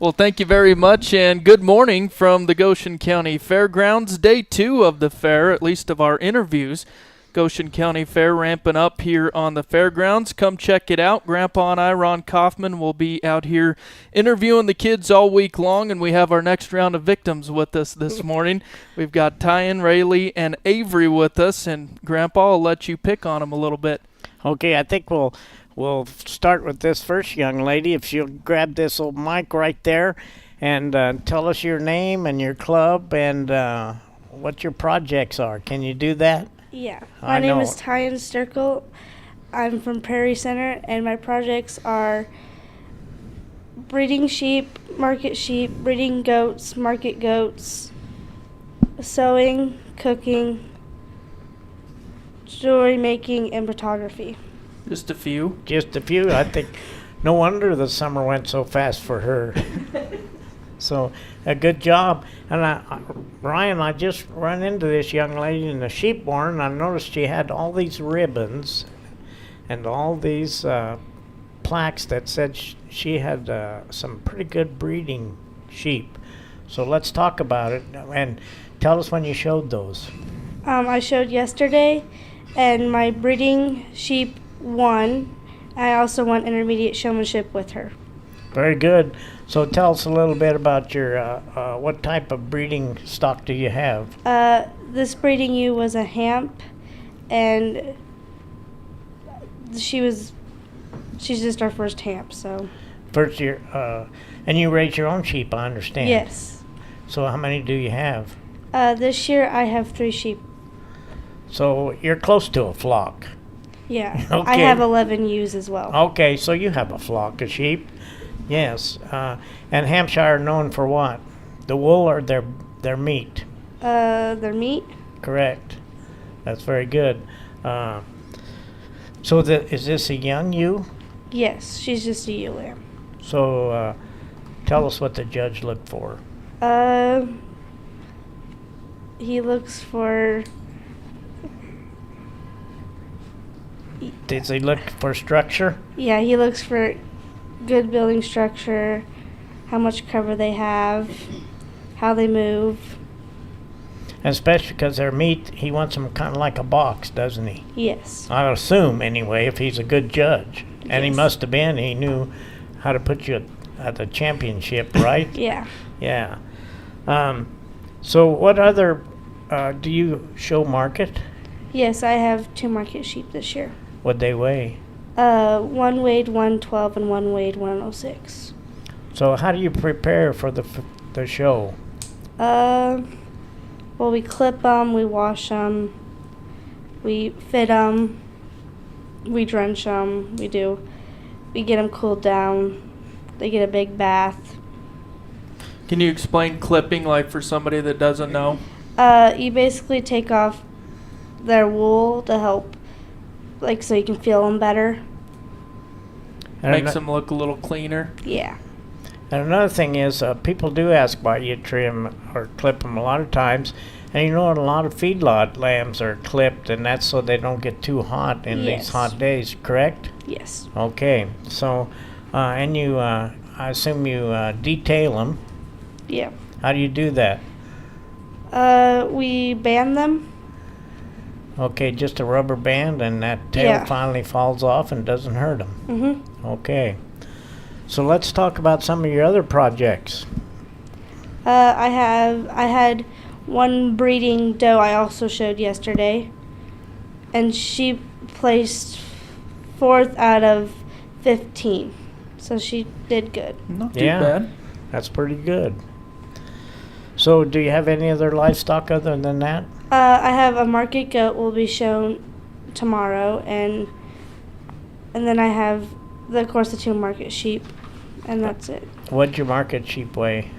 Well, thank you very much, and good morning from the Goshen County Fairgrounds. Day 2 of the fair, at least of our interviews. Goshen County Fair ramping up here on the fairgrounds. Come check it out. Grandpa and I, Ron Kaufman, will be out here interviewing the kids all week long, and we have our next round of victims with us this morning. We've got Tyan, Rayleigh, and Avery with us, and Grandpa, I'll let you pick on them a little bit. Okay, I think we'll start with this first young lady. If she'll grab this old mic right there and tell us your name and your club and what your projects are. Can you do that? Yeah. My name is Tyan Sturkle. I'm from Prairie Center, and my projects are breeding sheep, breeding goats, market goats, sewing, cooking, jewelry making, and photography. Just a few. Just a few. I think no wonder the summer went so fast for her. So, a good job. And Ryan, I just run into this young lady in the sheep barn, and I noticed she had all these ribbons and all these plaques that said she had some pretty good breeding sheep. So let's talk about it, and tell us when you showed those. I showed yesterday, and my breeding sheep won. I also won intermediate showmanship with her. Very good. So tell us a little bit about your, what type of breeding stock do you have? This breeding ewe was a hamp, and she's just our first hamp, so. First year, and you raise your own sheep, I understand. Yes. So how many do you have? This year I have 3 sheep. So you're close to a flock. Yeah. Okay. I have 11 ewes as well. Okay, so you have a flock of sheep. Yes. And Hampshire are known for what? The wool or their meat? Their meat. Correct. That's very good. So is this a young ewe? Yes, she's just a ewe lamb. So tell us what the judge looked for. He looks for. Does he look for structure? Yeah, he looks for good building structure, how much cover they have, how they move. And especially because their meat, he wants them kind of like a box, doesn't he? Yes. I assume, anyway, if he's a good judge. And he Yes. must have been. He knew how to put you at the championship, right? Yeah. Yeah. So what other, do you show market? Yes, I have 2 market sheep this year. What'd they weigh? One weighed 112 and one weighed 106. So how do you prepare for the show? Well, we clip them, we wash them, we fit them, we drench them, we get them cooled down, they get a big bath. Can you explain clipping, like for somebody that doesn't know? You basically take off their wool to help, like, so you can feel them better. Makes them look a little cleaner. Yeah. And another thing is, people do ask why you trim or clip them a lot of times. And you know, a lot of feedlot lambs are clipped, and that's so they don't get too hot in Yes. these hot days, correct? Yes. Okay. So, and you, I assume you detail them. Yeah. How do you do that? We band them. Okay, just a rubber band, and that tail Yeah. finally falls off and doesn't hurt them. Mm-hmm. Okay. So let's talk about some of your other projects. I had one breeding doe I also showed yesterday, and she placed 4th out of 15, so she did good. Not too bad. That's pretty good. So do you have any other livestock other than that? I have a market goat will be shown tomorrow, and then I have, of course, the 2 market sheep, and that's it. What'd your market sheep weigh?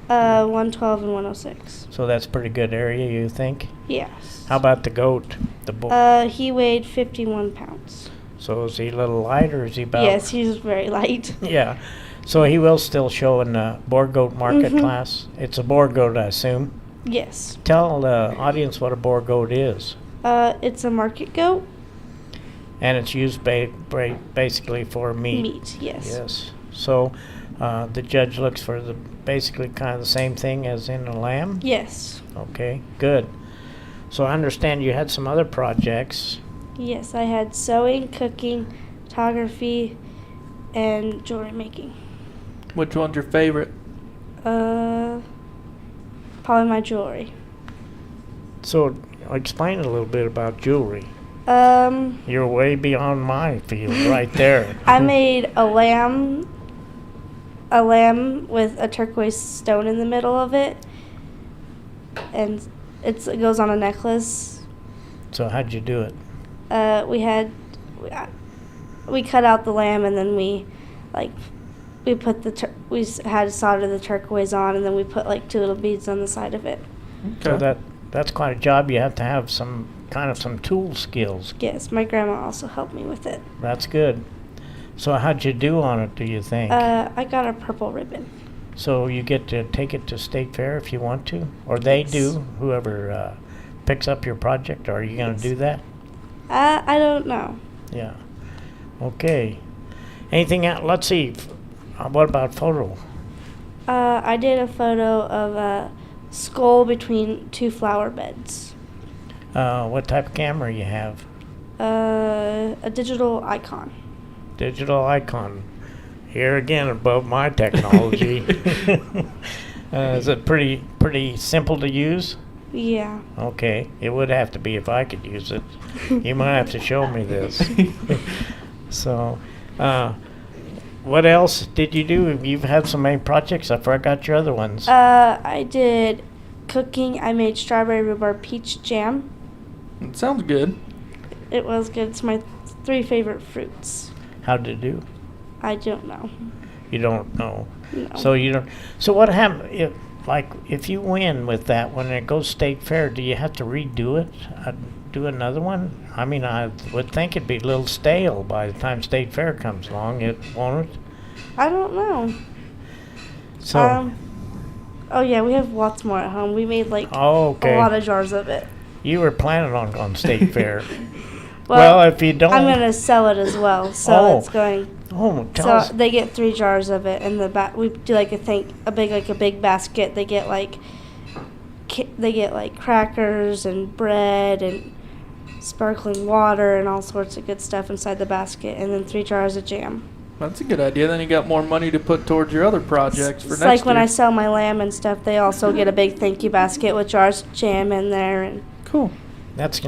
112 and 106. So that's pretty good area, you think? Yes. How about the goat? The bull? He weighed 51 pounds. So is he a little light, or is he about? Yes, he's very light. Yeah. So he will still show in the boar goat market Mhm. class? It's a boar goat, I assume. Yes. Tell the audience what a boar goat is. It's a market goat. And it's used basically for meat. Meat, yes. Yes. So The judge looks for the basically kind of the same thing as in a lamb? Yes. Okay, good. So I understand you had some other projects. Yes, I had sewing, cooking, photography, and jewelry making. Which one's your favorite? Probably my jewelry. So explain a little bit about jewelry. Um, You're way beyond my field right there. I made a lamb with a turquoise stone in the middle of it, and it goes on a necklace. So how'd you do it? We cut out the lamb, and then we put we had solder the turquoise on, and then we put like 2 little beads on the side of it. So that's quite a job. You have to have some tool skills. Yes, my grandma also helped me with it. That's good. So how'd you do on it, do you think? I got a purple ribbon. So you get to take it to State Fair if you want to? Or they Yes. do, whoever picks up your project? Or are you going to do that? I don't know. Yeah. Okay. Anything else? Let's see. What about photo? I did a photo of a skull between 2 flower beds. What type of camera you have? A digital icon. Digital icon. Here again, above my technology. Is it pretty simple to use? Yeah. Okay. It would have to be if I could use it. You might have to show me this. So, what else did you do? You've had so many projects. I forgot your other ones. I did cooking. I made strawberry rhubarb peach jam. It sounds good. It was good. It's my 3 favorite fruits. How did it do? I don't know. You don't know. No. So you don't. So what happened if you win with that when it goes State Fair? Do you have to redo it? Do another one? I mean, I would think it'd be a little stale by the time State Fair comes along. It won't it? I don't know. So. Oh yeah, we have lots more at home. We made Okay. a lot of jars of it. You were planning on State Fair. Well, if you don't, I'm gonna sell it as well. So it's going. Tell us. So they get 3 jars of it, and we do a big basket. They get crackers and bread and sparkling water and all sorts of good stuff inside the basket, and then 3 jars of jam. That's a good idea. Then you got more money to put towards your other projects for It's next like when year. I sell my lamb and stuff, they also get a big thank you basket with jars of jam in there. And Cool. That's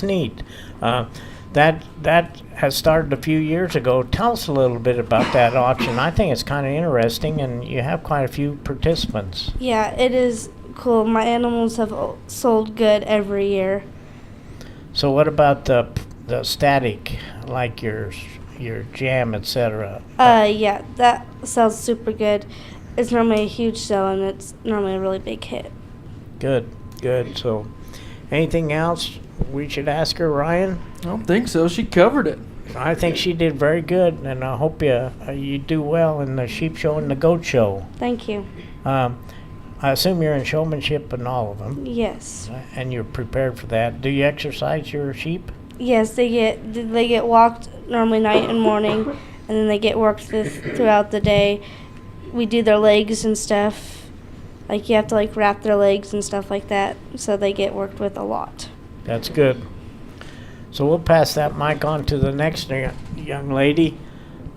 neat. That has started a few years ago. Tell us a little bit about that auction. I think it's kind of interesting, and you have quite a few participants. yeah, it is cool. My animals have sold good every year. So what about the static, like your jam, etc.? Yeah, that sells super good. It's normally a huge sale, and it's normally a really big hit. Good. So, anything else we should ask her, Ryan? I don't think so. She covered it. I think she did very good, and I hope you do well in the sheep show and the goat show. Thank you. I assume you're in showmanship in all of them, Yes. and you're prepared for that. Do you exercise your sheep? Yes, they get walked normally night and morning, and then they get worked throughout the day. We do their legs and stuff. Like you have to wrap their legs and stuff like that, so they get worked with a lot. That's good. So we'll pass that mic on to the next young lady.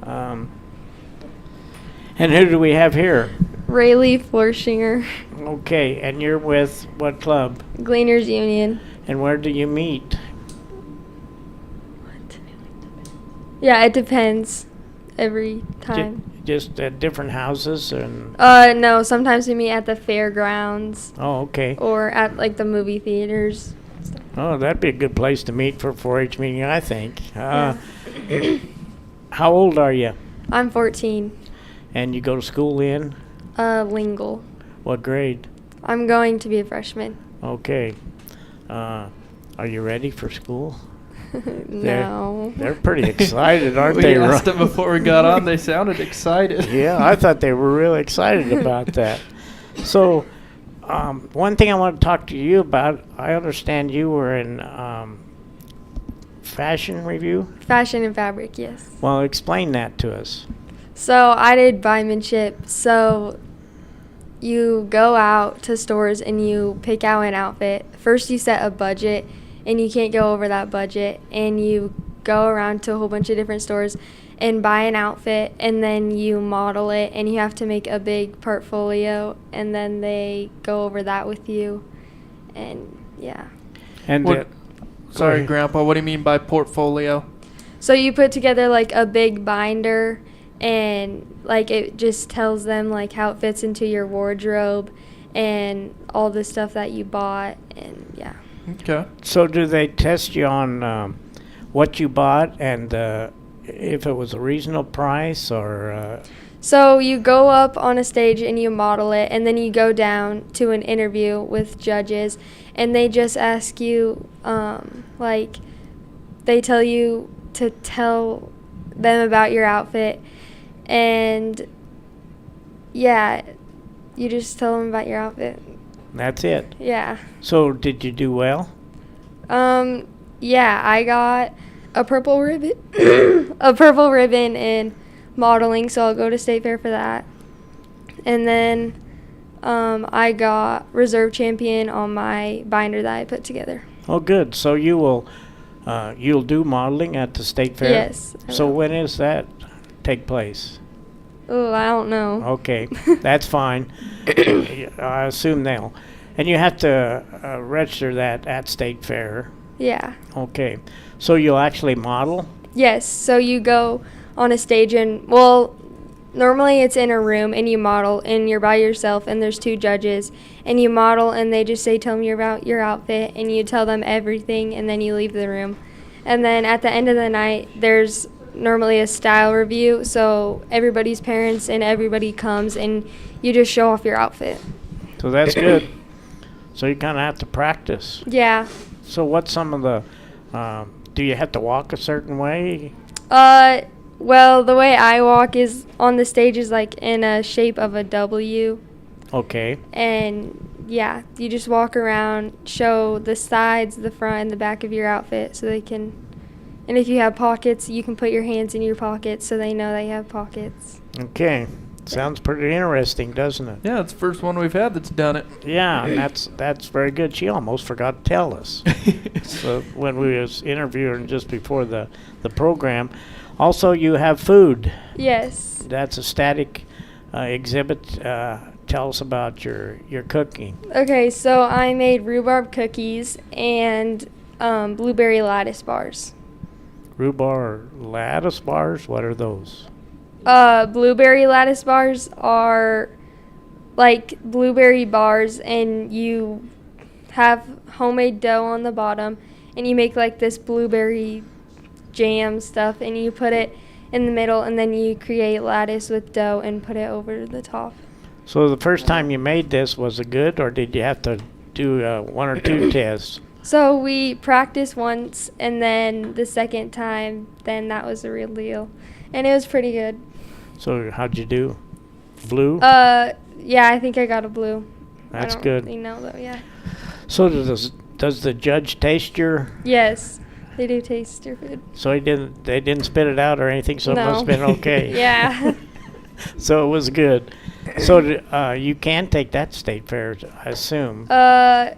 And who do we have here? Rayleigh Florshinger, Okay, and you're with what club? Gleaners Union. And where do you meet? Yeah, it depends every time. Just at different houses and... No, sometimes we meet at the fairgrounds Oh, okay. or at the movie theaters. Oh, that'd be a good place to meet for a 4-H meeting, I think. Yeah. How old are you? I'm 14. And you go to school in? Lingle. What grade? I'm going to be a freshman. Okay. Are you ready for school? No. They're pretty excited, aren't We they? asked them before we got on. They sounded excited. Yeah, I thought they were really excited about that. So, one thing I want to talk to you about, I understand you were in fashion review? Fashion and fabric, yes. Well, explain that to us. So I did buymanship. So you go out to stores and you pick out an outfit. First you set a budget and you can't go over that budget, and you go around to a whole bunch of different stores and buy an outfit, and then you model it, and you have to make a big portfolio, and then they go over that with you. And yeah. And Sorry, Grandpa, what do you mean by portfolio? So you put together like a big binder, and like it just tells them like how it fits into your wardrobe and all the stuff that you bought, and yeah. Okay. So do they test you on what you bought and if it was a reasonable price or? So you go up on a stage and you model it, and then you go down to an interview with judges, and they just ask you, like, they tell you to tell them about your outfit, and yeah, you just tell them about your outfit. That's it. Yeah. So did you do well? Yeah, I got a purple ribbon, a purple ribbon in modeling, so I'll go to State Fair for that. And then I got reserve champion on my binder that I put together. Oh, good. So you'll do modeling at the State Fair? Yes. So when is that take place? Oh, I don't know. Okay, that's fine. I assume they'll. And you have to register that at State Fair. Yeah. Okay. So you'll actually model? Yes. So you go on a stage and, well, normally it's in a room and you model and you're by yourself and there's two judges and you model and they just say, tell me about your outfit, and you tell them everything and then you leave the room. And then at the end of the night, there's normally a style review, so everybody's parents and everybody comes and you just show off your outfit. So that's good. So you kind of have to practice. Yeah. So what's some of the, do you have to walk a certain way? Well, the way I walk is on the stage is like in a shape of a W. Okay. And yeah, you just walk around, show the sides, the front, and the back of your outfit so they can, and if you have pockets, you can put your hands in your pockets so they know that you have pockets. Okay. Sounds pretty interesting, doesn't it? Yeah, it's the first one we've had that's done it. Yeah, and that's very good. She almost forgot to tell us. So when we was interviewing just before the program. Also, you have food. Yes. That's a static exhibit. Tell us about your cooking. Okay, so I made rhubarb cookies and blueberry lattice bars. Rhubarb lattice bars? What are those? Blueberry lattice bars are like blueberry bars, and you have homemade dough on the bottom, and you make like this blueberry jam stuff, and you put it in the middle, and then you create lattice with dough and put it over the top. So the first time you made this, was it good, or did you have to do one or two tests? So we practiced once, and then the second time, then that was the real deal, and it was pretty good. So how'd you do? Blue? Yeah, I think I got a blue. That's I don't good. really know though, yeah. So does the judge taste your? Yes, they do taste your food. So they didn't spit it out or anything, so No. it must have been okay. Yeah. So it was good. So you can take that State Fair, I assume.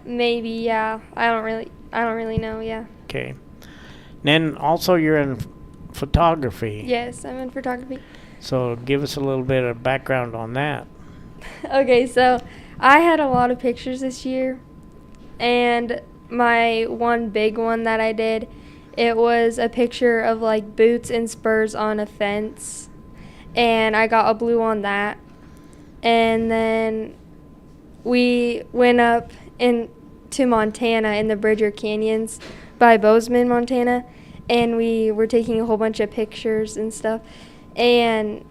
Maybe, yeah. I don't really know, yeah. Okay. Then also you're in photography. Yes, I'm in photography. So give us a little bit of background on that. Okay, so I had a lot of pictures this year, and my one big one that I did, it was a picture of like boots and spurs on a fence, and I got a blue on that. And then we went up to Montana in the Bridger Canyons by Bozeman, Montana, and we were taking a whole bunch of pictures and stuff. And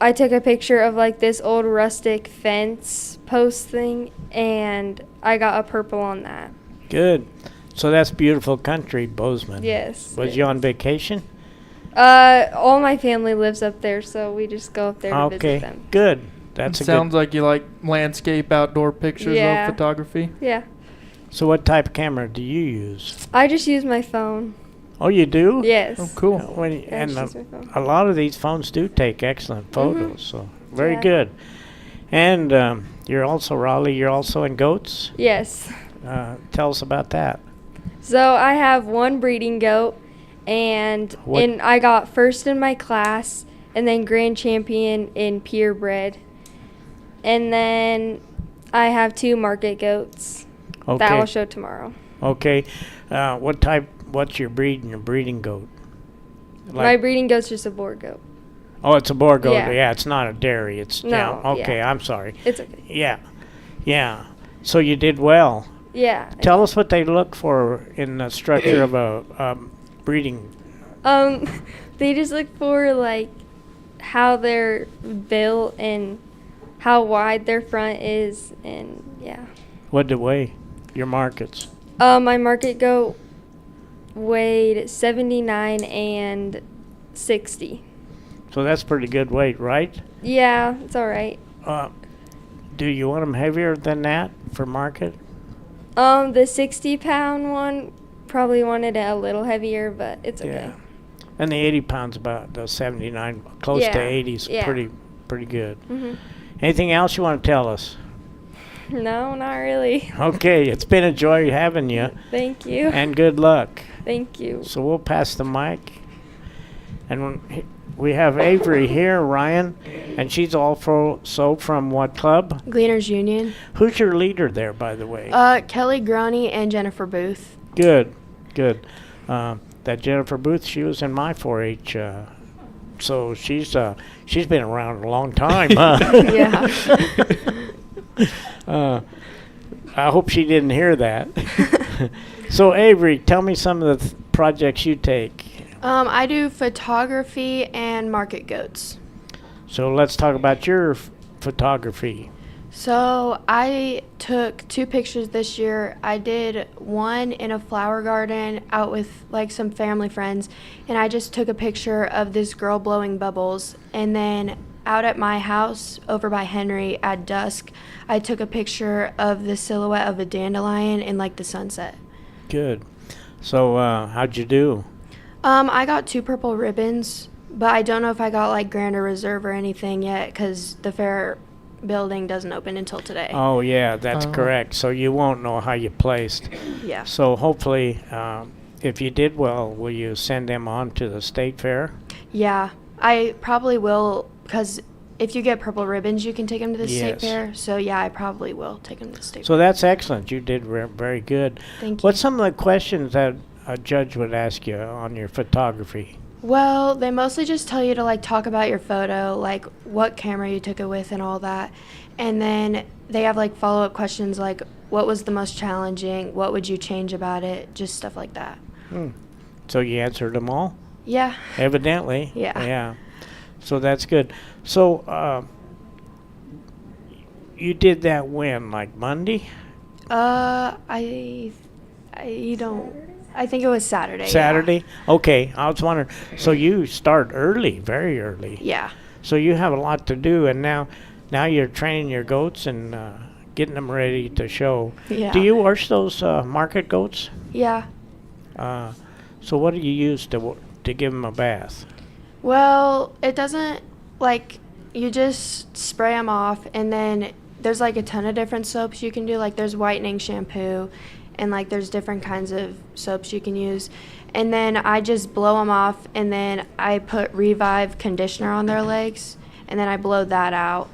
I took a picture of like this old rustic fence post thing, and I got a purple on that. Good. So that's beautiful country, Bozeman. Yes. Was you on vacation? All my family lives up there, so we just go up there to visit them. Good. That's Sounds like you like landscape, outdoor pictures of photography. Yeah. So what type of camera do you use? I just use my phone. Oh, you do? Yes. Oh, cool. And she's my phone. a lot of these phones do take excellent photos, so very Yeah. good. And you're also, Raleigh, you're also in goats? Yes. Tell us about that. So I have one breeding goat, and I got first in my class, and then grand champion in purebred. And then I have 2 market goats that I'll show tomorrow. Okay. What's your breeding goat? My breeding goat's just a boar goat. Oh, it's a boar goat. Yeah. Yeah, it's not a dairy. It's No, okay, yeah. I'm sorry. It's okay. Yeah. So you did well. Yeah. Tell us what they look for in the structure of a breeding. They just look for like how they're built and how wide their front is, and yeah. What did it weigh? Your markets. My market goat weighed 79 and 60. So that's pretty good weight, right? Yeah, it's all right. Do you want them heavier than that for market? The 60-pound one probably wanted it a little heavier, but it's okay. Yeah. And the 80 pounds, about the 79, close to 80 is pretty good. Mhm. Anything else you want to tell us? No, not really. Okay, it's been a joy having you, Thank you. and good luck. Thank you. So we'll pass the mic. And we have Avery here, Ryan, and she's also from what club? Gleaners Union. Who's your leader there, by the way? Kelly Groney and Jennifer Booth. Good. That Jennifer Booth, she was in my 4-H, so she's been around a long time. Yeah. I hope she didn't hear that. So Avery, tell me some of the projects you take. I do photography and market goats. So let's talk about your photography. So I took 2 pictures this year. I did one in a flower garden out with like some family friends, and I just took a picture of this girl blowing bubbles. And then out at my house over by Henry at dusk, I took a picture of the silhouette of a dandelion in like the sunset. Good. So how'd you do? I got 2 purple ribbons, but I don't know if I got like grand or reserve or anything yet because the fair building doesn't open until today. Oh yeah, that's correct. So you won't know how you placed. Yeah. So hopefully, if you did well, will you send them on to the state fair? Yeah, I probably will because if you get purple ribbons, you can take them to the state Yes. fair. So yeah, I probably will take them to the state So fair. that's excellent. You did very good. Thank you. What's some of the questions that a judge would ask you on your photography? Well, they mostly just tell you to like talk about your photo, like what camera you took it with and all that. And then they have like follow-up questions like what was the most challenging, what would you change about it, just stuff like that. So you answered them all? Yeah. Evidently. Yeah. Yeah. So that's good. So you did that when, like Monday? I think it was Saturday. Saturday? Okay. I was wondering. So you start early, very early. Yeah. So you have a lot to do, and now you're training your goats and getting them ready to show. Yeah. Do you wash those market goats? Yeah. So what do you use to give them a bath? Well, it doesn't, like, you just spray them off, and then there's, like, a ton of different soaps you can do. Like, there's whitening shampoo, and, like, there's different kinds of soaps you can use. And then I just blow them off, and then I put Revive conditioner on their legs, and then I blow that out.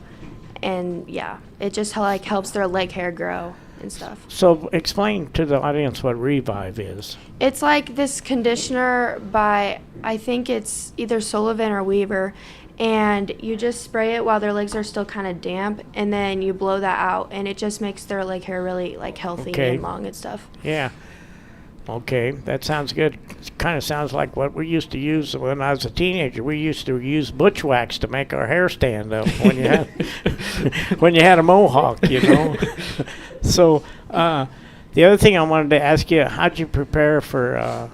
And, yeah, it just, helps their leg hair grow and stuff. So explain to the audience what Revive is. It's like this conditioner by, I think it's either Sullivan or Weaver, and you just spray it while their legs are still kind of damp, and then you blow that out, and it just makes their leg hair really like healthy and long and stuff. Yeah. Okay, that sounds good. It kind of sounds like what we used to use when I was a teenager. We used to use butch wax to make our hair stand up when you had when you had a mohawk, you know. So the other thing I wanted to ask you, how'd you prepare for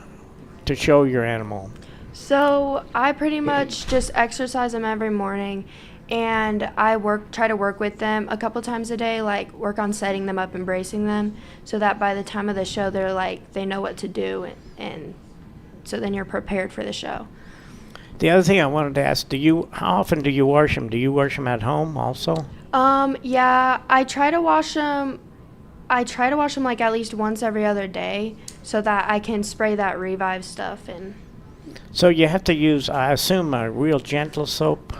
to show your animal? So I pretty much just exercise them every morning, and I try to work with them a couple times a day, like work on setting them up and bracing them, so that by the time of the show they know what to do, and so then you're prepared for the show. The other thing I wanted to ask, how often do you wash them? Do you wash them at home also? Yeah, I try to wash them like at least once every other day so that I can spray that Revive stuff in. So you have to use, I assume, a real gentle soap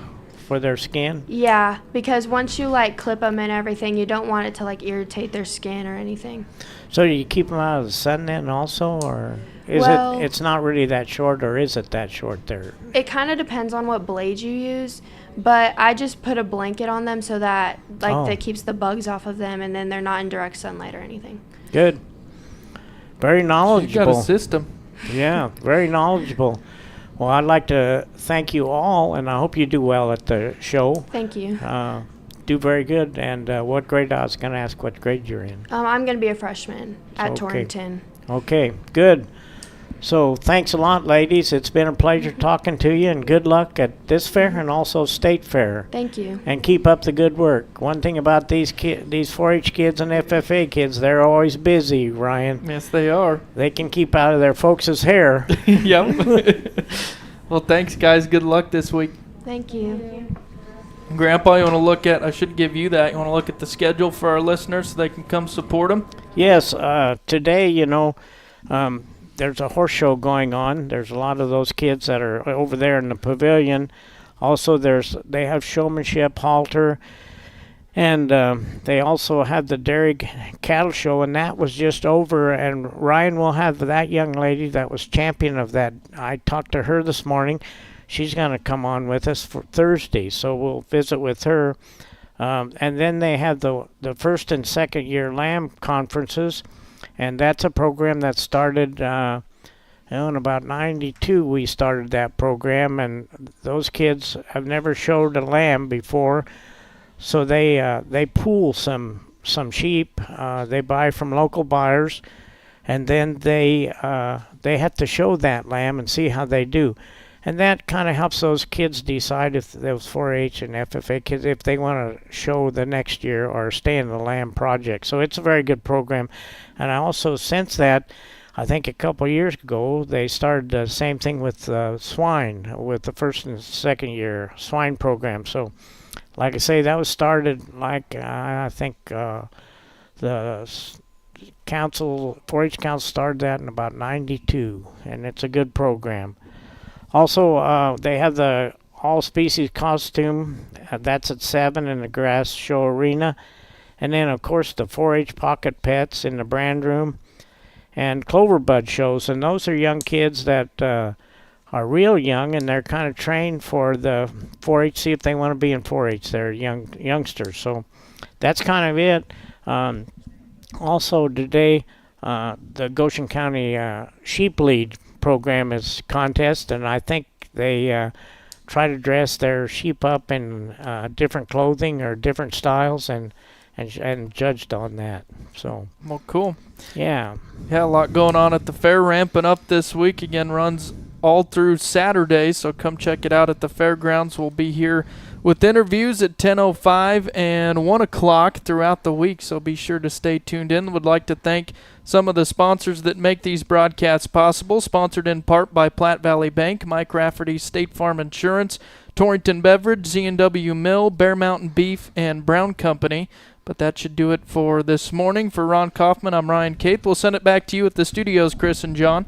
for their skin? Yeah, because once you like clip them and everything, you don't want it to like irritate their skin or anything. So do you keep them out of the sun then also, or it's not really that short, or is it that short there? It kind of depends on what blade you use, but I just put a blanket on them so that that keeps the bugs off of them, and then they're not in direct sunlight or anything. Good. Very knowledgeable. You got a system. Yeah, very knowledgeable. Well, I'd like to thank you all, and I hope you do well at the show. Thank you. Do very good. And what grade? I was going to ask what grade you're in. I'm going to be a freshman at Okay. Torrington. Okay, good. So thanks a lot, ladies. It's been a pleasure talking to you, and good luck at this fair and also state fair. Thank you. And keep up the good work. One thing about these 4-H kids and FFA kids, they're always busy, Ryan. Yes, they are. They can keep out of their folks' hair. Yep. Well, thanks, guys. Good luck this week. Thank you. Grandpa, you want to look at, I should give you that, you want to look at the schedule for our listeners so they can come support them? Yes, today, there's a horse show going on. There's a lot of those kids that are over there in the pavilion. Also, they have showmanship, halter, and they also have the dairy cattle show, and that was just over. And Ryan will have that young lady that was champion of that. I talked to her this morning. She's going to come on with us for Thursday, so we'll visit with her. And then they have the first and second year lamb conferences, and that's a program that started in about 92. We started that program, and those kids have never showed a lamb before, so they pool some sheep. They buy from local buyers, and then they have to show that lamb and see how they do. And that kind of helps those kids decide, if those 4-H and FFA kids, if they want to show the next year or stay in the Lamb Project. So it's a very good program. And I also, since that, I think a couple of years ago, they started the same thing with swine, with the first and second year swine program. So, like I say, that was started I think the 4-H council started that in about 92, and it's a good program. Also, they have the all-species costume. That's at 7 in the Grass Show Arena. And then, of course, the 4-H pocket pets in the brand room. And Cloverbud shows. And those are young kids that are real young, and they're kind of trained for the 4-H, see if they want to be in 4-H. They're youngsters. So that's kind of it. Also, today, the Goshen County Sheep Lead program is contest, and I think they try to dress their sheep up in different clothing or different styles, and judged on that. So, well, cool. Yeah, a lot going on at the fair, ramping up this week. Again, runs all through Saturday, so come check it out at the fairgrounds. We'll be here with interviews at 10:05 and 1 o'clock throughout the week, so be sure to stay tuned in. Would like to thank some of the sponsors that make these broadcasts possible, sponsored in part by Platte Valley Bank, Mike Rafferty State Farm Insurance, Torrington Beverage, Z&W Mill, Bear Mountain Beef, and Brown Company. But that should do it for this morning. For Ron Kaufman, I'm Ryan Cape. We'll send it back to you at the studios, Chris and John.